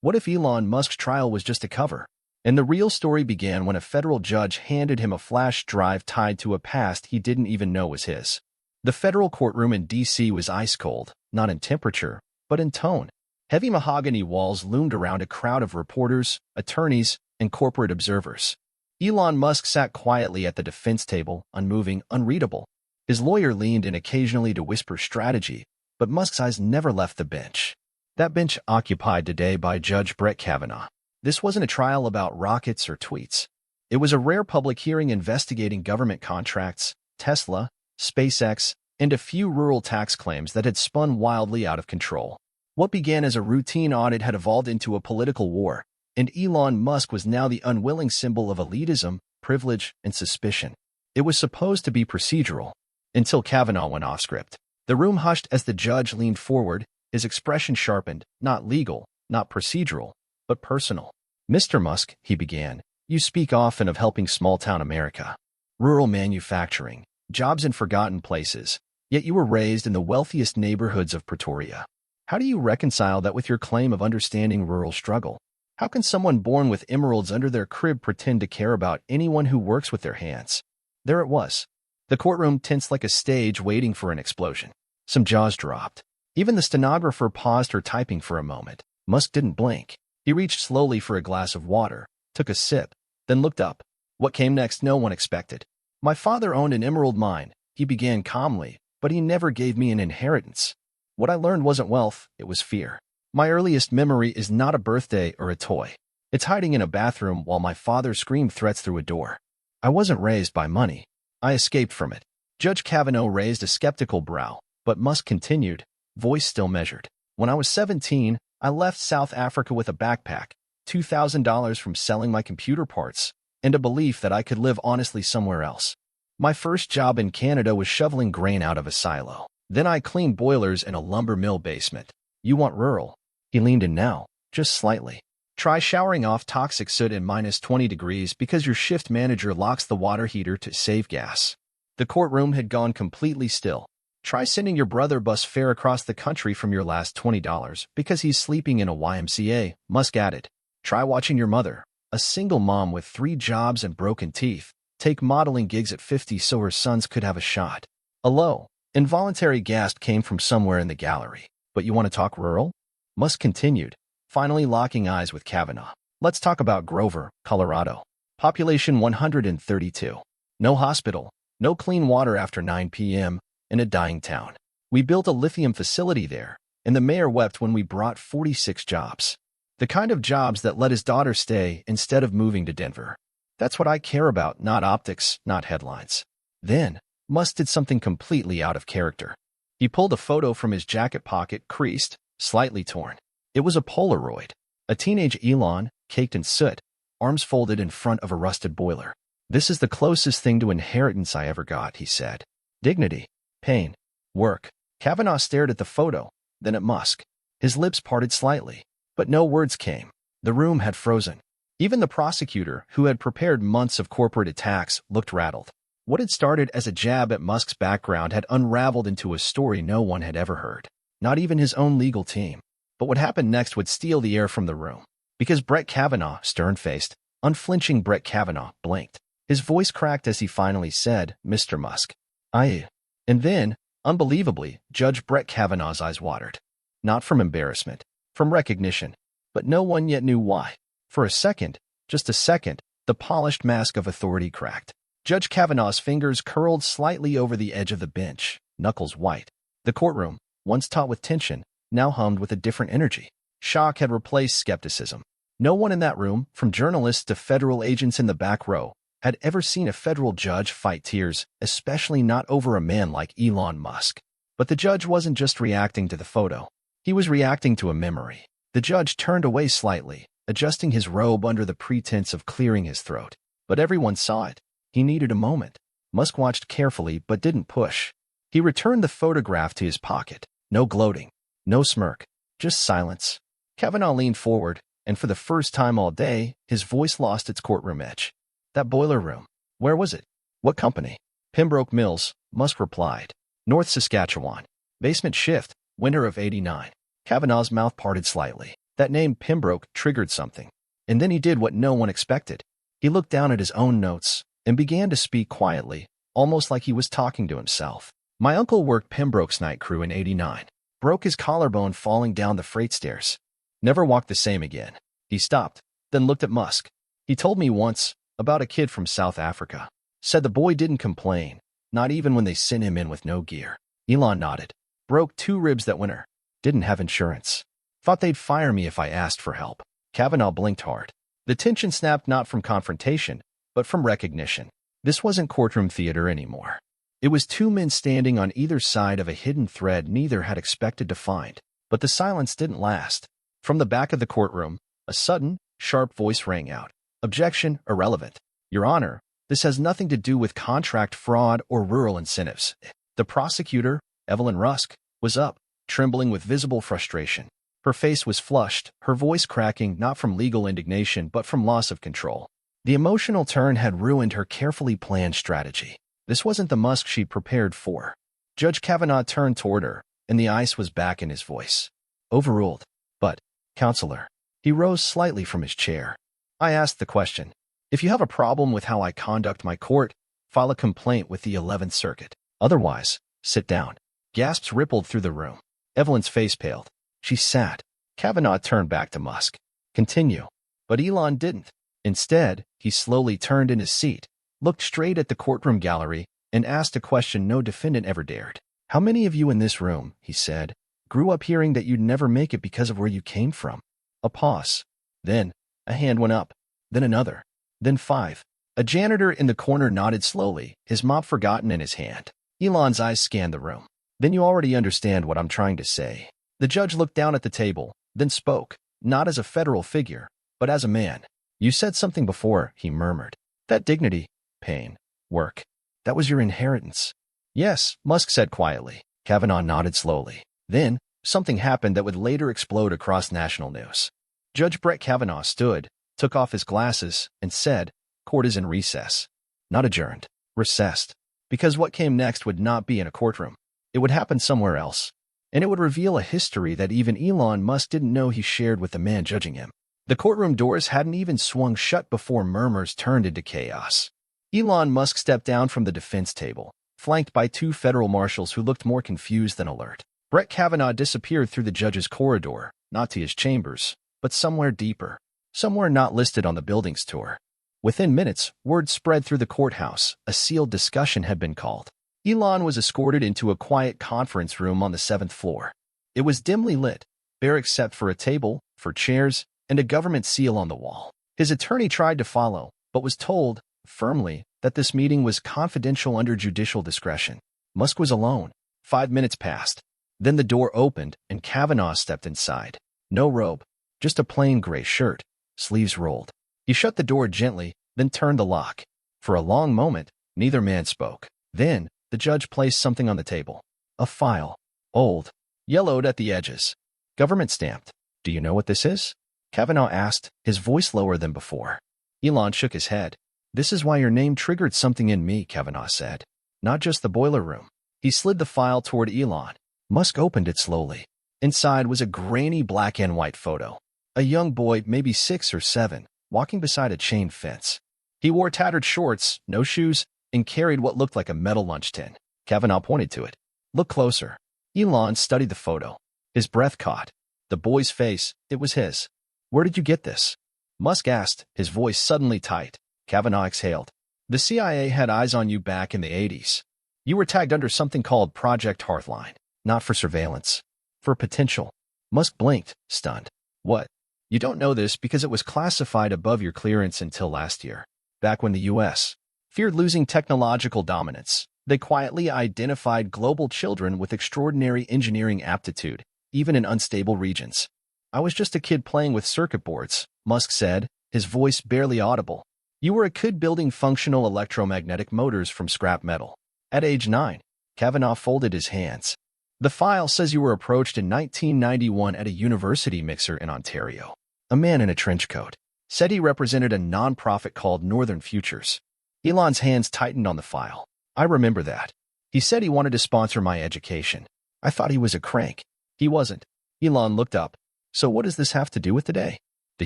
What if Elon Musk's trial was just a cover? And the real story began when a federal judge handed him a flash drive tied to a past he didn't even know was his. The federal courtroom in D.C. was ice cold, not in temperature, but in tone. Heavy mahogany walls loomed around a crowd of reporters, attorneys, and corporate observers. Elon Musk sat quietly at the defense table, unmoving, unreadable. His lawyer leaned in occasionally to whisper strategy, but Musk's eyes never left the bench. That bench occupied today by Judge Brett Kavanaugh. This wasn't a trial about rockets or tweets. It was a rare public hearing investigating government contracts, Tesla, SpaceX, and a few rural tax claims that had spun wildly out of control. What began as a routine audit had evolved into a political war, and Elon Musk was now the unwilling symbol of elitism, privilege, and suspicion. It was supposed to be procedural, until Kavanaugh went off script. The room hushed as the judge leaned forward, his expression sharpened, not legal, not procedural, but personal. "Mr. Musk," he began, "you speak often of helping small-town America. Rural manufacturing, jobs in forgotten places, yet you were raised in the wealthiest neighborhoods of Pretoria. How do you reconcile that with your claim of understanding rural struggle? How can someone born with emeralds under their crib pretend to care about anyone who works with their hands?" There it was. The courtroom tensed like a stage waiting for an explosion. Some jaws dropped. Even the stenographer paused her typing for a moment. Musk didn't blink. He reached slowly for a glass of water, took a sip, then looked up. What came next no one expected. "My father owned an emerald mine," he began calmly, "but he never gave me an inheritance. What I learned wasn't wealth, it was fear. My earliest memory is not a birthday or a toy. It's hiding in a bathroom while my father screamed threats through a door. I wasn't raised by money. I escaped from it." Judge Kavanaugh raised a skeptical brow, but Musk continued, voice still measured. "When I was 17, I left South Africa with a backpack, $2,000 from selling my computer parts, and a belief that I could live honestly somewhere else. My first job in Canada was shoveling grain out of a silo. Then I cleaned boilers in a lumber mill basement. You want rural?" He leaned in now, just slightly. "Try showering off toxic soot in -20 degrees because your shift manager locks the water heater to save gas." The courtroom had gone completely still. "Try sending your brother bus fare across the country from your last $20 because he's sleeping in a YMCA," Musk added. "Try watching your mother, a single mom with 3 jobs and broken teeth, take modeling gigs at 50 so her sons could have a shot." A low, involuntary gasp came from somewhere in the gallery. "But you want to talk rural?" Musk continued, finally locking eyes with Kavanaugh. "Let's talk about Grover, Colorado. Population 132. No hospital, no clean water after 9 p.m., in a dying town. We built a lithium facility there, and the mayor wept when we brought 46 jobs. The kind of jobs that let his daughter stay instead of moving to Denver. That's what I care about, not optics, not headlines." Then, Musk did something completely out of character. He pulled a photo from his jacket pocket, creased, slightly torn. It was a Polaroid. A teenage Elon, caked in soot, arms folded in front of a rusted boiler. "This is the closest thing to inheritance I ever got," he said. "Dignity. Pain. Work." Kavanaugh stared at the photo, then at Musk. His lips parted slightly, but no words came. The room had frozen. Even the prosecutor, who had prepared months of corporate attacks, looked rattled. What had started as a jab at Musk's background had unraveled into a story no one had ever heard, not even his own legal team. But what happened next would steal the air from the room. Because Brett Kavanaugh, stern-faced, unflinching Brett Kavanaugh, blinked. His voice cracked as he finally said, "Mr. Musk, I..." And then, unbelievably, Judge Brett Kavanaugh's eyes watered. Not from embarrassment, from recognition. But no one yet knew why. For a second, just a second, the polished mask of authority cracked. Judge Kavanaugh's fingers curled slightly over the edge of the bench, knuckles white. The courtroom, once taut with tension, now hummed with a different energy. Shock had replaced skepticism. No one in that room, from journalists to federal agents in the back row, had ever seen a federal judge fight tears, especially not over a man like Elon Musk. But the judge wasn't just reacting to the photo. He was reacting to a memory. The judge turned away slightly, adjusting his robe under the pretense of clearing his throat. But everyone saw it. He needed a moment. Musk watched carefully but didn't push. He returned the photograph to his pocket. No gloating, no smirk, just silence. Kavanaugh leaned forward, and for the first time all day, his voice lost its courtroom edge. "That boiler room. Where was it? What company?" "Pembroke Mills," Musk replied. "North Saskatchewan. Basement shift, winter of '89. Kavanaugh's mouth parted slightly. That name Pembroke triggered something. And then he did what no one expected. He looked down at his own notes and began to speak quietly, almost like he was talking to himself. My uncle worked Pembroke's night crew in '89. Broke his collarbone falling down the freight stairs. Never walked the same again. He stopped, then looked at Musk. He told me once about a kid from South Africa. Said the boy didn't complain, not even when they sent him in with no gear. Elon nodded. Broke 2 ribs that winter. Didn't have insurance. Thought they'd fire me if I asked for help. Kavanaugh blinked hard. The tension snapped not from confrontation, but from recognition. This wasn't courtroom theater anymore. It was 2 men standing on either side of a hidden thread neither had expected to find. But the silence didn't last. From the back of the courtroom, a sudden, sharp voice rang out. Objection irrelevant. Your Honor, this has nothing to do with contract fraud or rural incentives. The prosecutor, Evelyn Rusk, was up, trembling with visible frustration. Her face was flushed, her voice cracking not from legal indignation but from loss of control. The emotional turn had ruined her carefully planned strategy. This wasn't the Musk she'd prepared for. Judge Kavanaugh turned toward her, and the ice was back in his voice. Overruled. But, Counselor. He rose slightly from his chair. I asked the question. If you have a problem with how I conduct my court, file a complaint with the 11th Circuit. Otherwise, sit down. Gasps rippled through the room. Evelyn's face paled. She sat. Kavanaugh turned back to Musk. Continue. But Elon didn't. Instead, he slowly turned in his seat, looked straight at the courtroom gallery, and asked a question no defendant ever dared. How many of you in this room, he said, grew up hearing that you'd never make it because of where you came from? A pause. Then, a hand went up. Then another. Then 5. A janitor in the corner nodded slowly, his mop forgotten in his hand. Elon's eyes scanned the room. Then you already understand what I'm trying to say. The judge looked down at the table, then spoke, not as a federal figure, but as a man. You said something before, he murmured. That dignity, pain, work, that was your inheritance. Yes, Musk said quietly. Kavanaugh nodded slowly. Then, something happened that would later explode across national news. Judge Brett Kavanaugh stood, took off his glasses, and said, Court is in recess. Not adjourned. Recessed. Because what came next would not be in a courtroom. It would happen somewhere else. And it would reveal a history that even Elon Musk didn't know he shared with the man judging him. The courtroom doors hadn't even swung shut before murmurs turned into chaos. Elon Musk stepped down from the defense table, flanked by 2 federal marshals who looked more confused than alert. Brett Kavanaugh disappeared through the judge's corridor, not to his chambers, but somewhere deeper, somewhere not listed on the building's tour. Within minutes, word spread through the courthouse. A sealed discussion had been called. Elon was escorted into a quiet conference room on the 7th floor. It was dimly lit, bare except for a table, for chairs, and a government seal on the wall. His attorney tried to follow, but was told, firmly, that this meeting was confidential under judicial discretion. Musk was alone. 5 minutes passed. Then the door opened, and Kavanaugh stepped inside. No robe, just a plain gray shirt, sleeves rolled. He shut the door gently, then turned the lock. For a long moment, neither man spoke. Then, the judge placed something on the table. A file. Old. Yellowed at the edges. Government stamped. Do you know what this is? Kavanaugh asked, his voice lower than before. Elon shook his head. This is why your name triggered something in me, Kavanaugh said. Not just the boiler room. He slid the file toward Elon. Musk opened it slowly. Inside was a grainy black and white photo. A young boy, maybe 6 or 7, walking beside a chain fence. He wore tattered shorts, no shoes, and carried what looked like a metal lunch tin. Kavanaugh pointed to it. Look closer. Elon studied the photo. His breath caught. The boy's face, it was his. Where did you get this? Musk asked, his voice suddenly tight. Kavanaugh exhaled. The CIA had eyes on you back in the 80s. You were tagged under something called Project Hearthline. Not for surveillance. For potential. Musk blinked, stunned. What? You don't know this because it was classified above your clearance until last year. Back when the U.S. feared losing technological dominance, they quietly identified global children with extraordinary engineering aptitude, even in unstable regions. I was just a kid playing with circuit boards, Musk said, his voice barely audible. You were a kid building functional electromagnetic motors from scrap metal. At age 9, Kavanaugh folded his hands. The file says you were approached in 1991 at a university mixer in Ontario. A man in a trench coat said he represented a non-profit called Northern Futures. Elon's hands tightened on the file. I remember that. He said he wanted to sponsor my education. I thought he was a crank. He wasn't. Elon looked up. So what does this have to do with today? The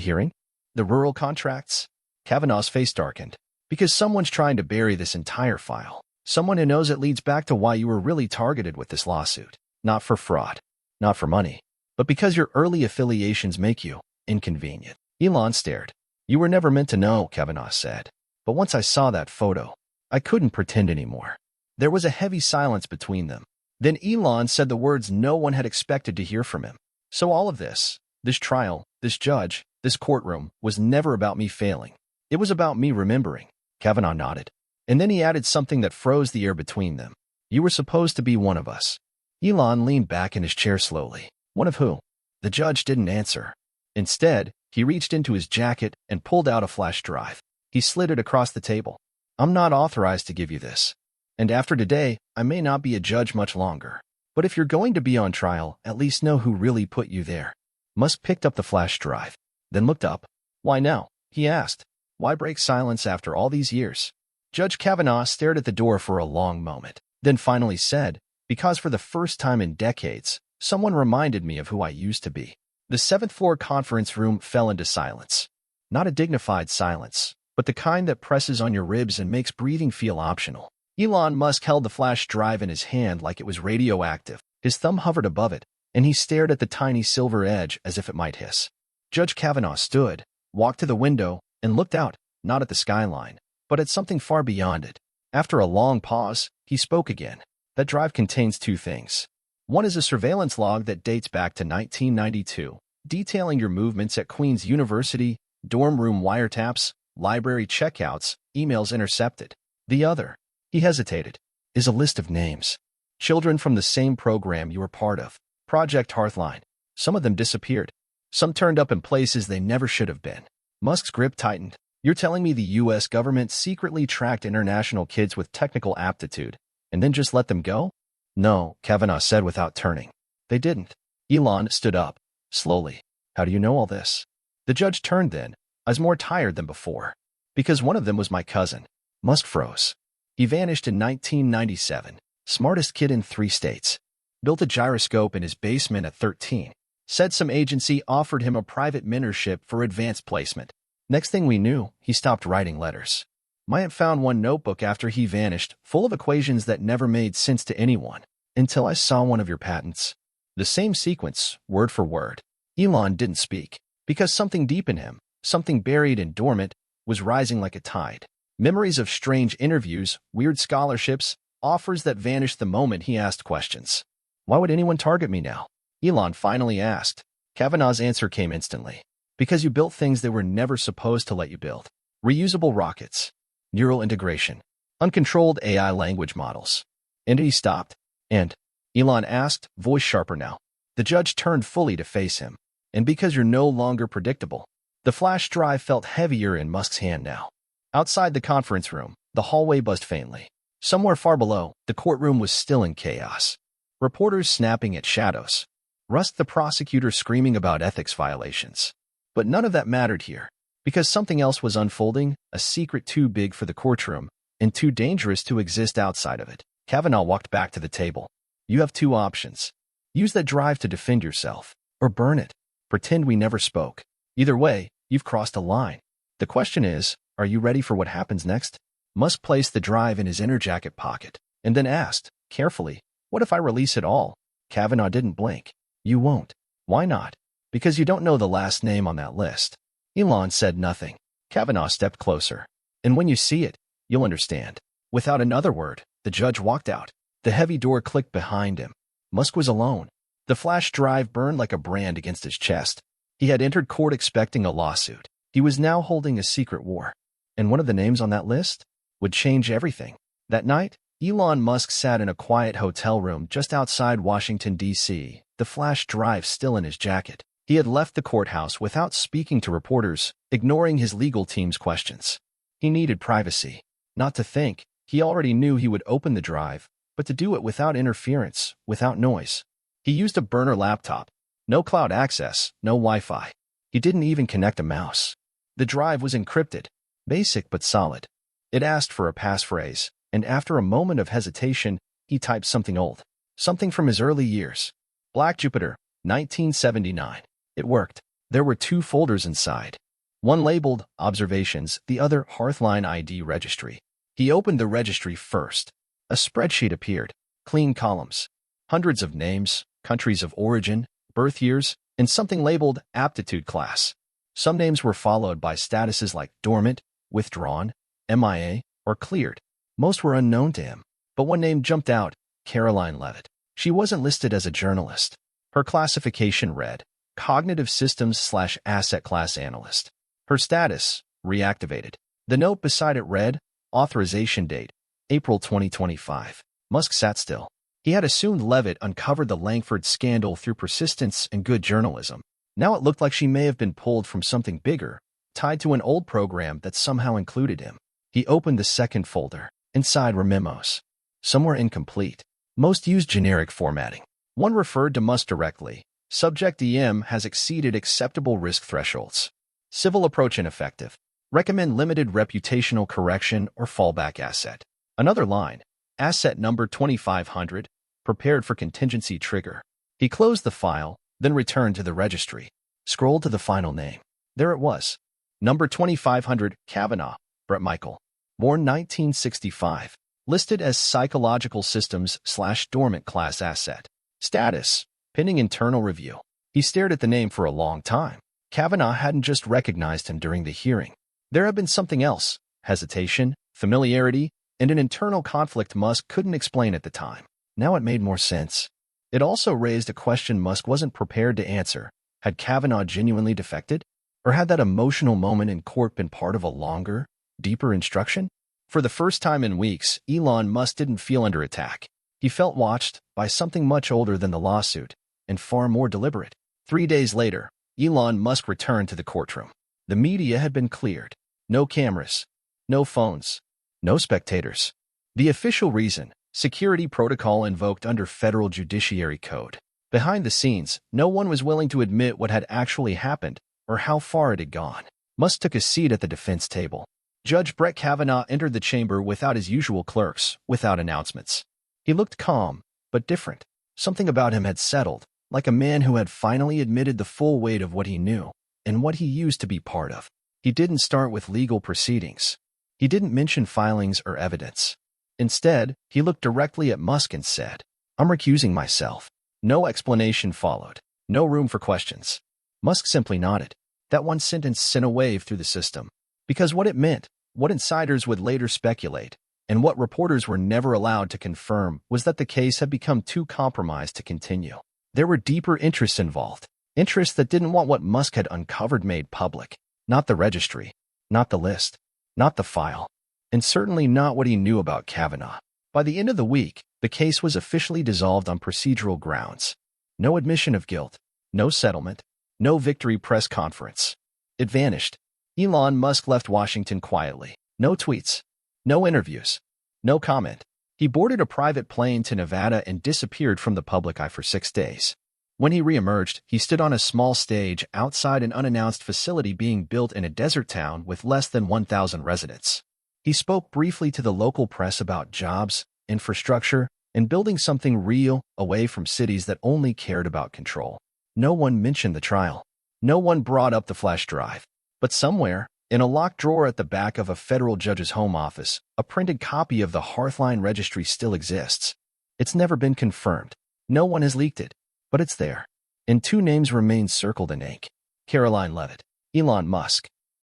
hearing? The rural contracts? Kavanaugh's face darkened. Because someone's trying to bury this entire file. Someone who knows it leads back to why you were really targeted with this lawsuit. Not for fraud. Not for money. But because your early affiliations make you inconvenient. Elon stared. You were never meant to know, Kavanaugh said. But once I saw that photo, I couldn't pretend anymore. There was a heavy silence between them. Then Elon said the words no one had expected to hear from him. So all of this trial, this judge, this courtroom, was never about me failing. It was about me remembering. Kavanaugh nodded. And then he added something that froze the air between them. You were supposed to be one of us. Elon leaned back in his chair slowly. One of who? The judge didn't answer. Instead, he reached into his jacket and pulled out a flash drive. He slid it across the table. I'm not authorized to give you this. And after today, I may not be a judge much longer. But if you're going to be on trial, at least know who really put you there. Musk picked up the flash drive, then looked up. Why now? He asked. Why break silence after all these years? Judge Kavanaugh stared at the door for a long moment, then finally said, because for the first time in decades, someone reminded me of who I used to be. The seventh-floor conference room fell into silence. Not a dignified silence, but the kind that presses on your ribs and makes breathing feel optional. Elon Musk held the flash drive in his hand like it was radioactive. His thumb hovered above it, and he stared at the tiny silver edge as if it might hiss. Judge Kavanaugh stood, walked to the window, and looked out, not at the skyline, but at something far beyond it. After a long pause, he spoke again. That drive contains two things. One is a surveillance log that dates back to 1992, detailing your movements at Queen's University, dorm room wiretaps, library checkouts, emails intercepted. The other, he hesitated, is a list of names. Children from the same program you were part of, Project Hearthline. Some of them disappeared. Some turned up in places they never should have been. Musk's grip tightened. You're telling me the U.S. government secretly tracked international kids with technical aptitude and then just let them go? No, Kavanaugh said without turning. They didn't. Elon stood up, slowly. How do you know all this? The judge turned then. I was more tired than before. Because one of them was my cousin. Musk froze. He vanished in 1997. Smartest kid in 3 states. Built a gyroscope in his basement at 13. Said some agency offered him a private mentorship for advanced placement. Next thing we knew, he stopped writing letters. My aunt found one notebook after he vanished, full of equations that never made sense to anyone, until I saw one of your patents. The same sequence, word for word. Elon didn't speak, because something deep in him, something buried and dormant, was rising like a tide. Memories of strange interviews, weird scholarships, offers that vanished the moment he asked questions. Why would anyone target me now? Elon finally asked. Kavanaugh's answer came instantly. Because you built things they were never supposed to let you build. Reusable rockets. Neural integration. Uncontrolled AI language models. And he stopped. And? Elon asked, voice sharper now. The judge turned fully to face him. And because you're no longer predictable. The flash drive felt heavier in Musk's hand now. Outside the conference room, the hallway buzzed faintly. Somewhere far below, the courtroom was still in chaos. Reporters snapping at shadows. Rust the prosecutor screaming about ethics violations. But none of that mattered here, because something else was unfolding, a secret too big for the courtroom, and too dangerous to exist outside of it. Kavanaugh walked back to the table. You have 2 options. Use that drive to defend yourself, or burn it. Pretend we never spoke. Either way, you've crossed a line. The question is, are you ready for what happens next? Musk placed the drive in his inner jacket pocket, and then asked, carefully, what if I release it all? Kavanaugh didn't blink. You won't. Why not? Because you don't know the last name on that list. Elon said nothing. Kavanaugh stepped closer. And when you see it, you'll understand. Without another word, the judge walked out. The heavy door clicked behind him. Musk was alone. The flash drive burned like a brand against his chest. He had entered court expecting a lawsuit. He was now holding a secret war. And one of the names on that list would change everything. That night, Elon Musk sat in a quiet hotel room just outside Washington, D.C., the flash drive still in his jacket. He had left the courthouse without speaking to reporters, ignoring his legal team's questions. He needed privacy. Not to think, he already knew he would open the drive, but to do it without interference, without noise. He used a burner laptop. No cloud access, no Wi-Fi. He didn't even connect a mouse. The drive was encrypted, basic but solid. It asked for a passphrase, and after a moment of hesitation, he typed something old. Something from his early years. Black Jupiter, 1979. It worked. There were two folders inside. One labeled Observations, the other Hearthline ID Registry. He opened the registry first. A spreadsheet appeared. Clean columns. Hundreds of names, countries of origin, birth years, and something labeled Aptitude Class. Some names were followed by statuses like dormant, withdrawn, MIA, or cleared. Most were unknown to him. But one name jumped out, Caroline Levitt. She wasn't listed as a journalist. Her classification read, Cognitive Systems/Asset Class Analyst. Her status, reactivated. The note beside it read, Authorization date, April 2025. Musk sat still. He had assumed Levitt uncovered the Langford scandal through persistence and good journalism. Now it looked like she may have been pulled from something bigger, tied to an old program that somehow included him. He opened the second folder. Inside were memos. Some were incomplete. Most used generic formatting. One referred to Musk directly. Subject EM has exceeded acceptable risk thresholds. Civil approach ineffective. Recommend limited reputational correction or fallback asset. Another line. Asset number 2500. Prepared for contingency trigger. He closed the file, then returned to the registry. Scrolled to the final name. There it was. Number 2500, Kavanaugh, Brett Michael. Born 1965. Listed as Psychological Systems/Dormant Class Asset. Status. Pending internal review. He stared at the name for a long time. Kavanaugh hadn't just recognized him during the hearing. There had been something else. Hesitation, familiarity, and an internal conflict Musk couldn't explain at the time. Now it made more sense. It also raised a question Musk wasn't prepared to answer. Had Kavanaugh genuinely defected? Or had that emotional moment in court been part of a longer, deeper instruction? For the first time in weeks, Elon Musk didn't feel under attack. He felt watched by something much older than the lawsuit, and far more deliberate. 3 days later, Elon Musk returned to the courtroom. The media had been cleared. No cameras, no phones, no spectators. The official reason, security protocol invoked under federal judiciary code. Behind the scenes, no one was willing to admit what had actually happened or how far it had gone. Musk took a seat at the defense table. Judge Brett Kavanaugh entered the chamber without his usual clerks, without announcements. He looked calm, but different. Something about him had settled, like a man who had finally admitted the full weight of what he knew and what he used to be part of. He didn't start with legal proceedings. He didn't mention filings or evidence. Instead, he looked directly at Musk and said, "I'm recusing myself." No explanation followed. No room for questions. Musk simply nodded. That one sentence sent a wave through the system. Because what it meant, what insiders would later speculate, and what reporters were never allowed to confirm was that the case had become too compromised to continue. There were deeper interests involved. Interests that didn't want what Musk had uncovered made public. Not the registry. Not the list. Not the file. And certainly not what he knew about Kavanaugh. By the end of the week, the case was officially dissolved on procedural grounds. No admission of guilt. No settlement. No victory press conference. It vanished. Elon Musk left Washington quietly. No tweets. No interviews. No comment. He boarded a private plane to Nevada and disappeared from the public eye for 6 days. When he reemerged, he stood on a small stage outside an unannounced facility being built in a desert town with less than 1,000 residents. He spoke briefly to the local press about jobs, infrastructure, and building something real away from cities that only cared about control. No one mentioned the trial. No one brought up the flash drive. But somewhere, in a locked drawer at the back of a federal judge's home office, a printed copy of the Hearthline registry still exists. It's never been confirmed. No one has leaked it, but it's there. And 2 names remain circled in ink. Caroline Levitt, Elon Musk.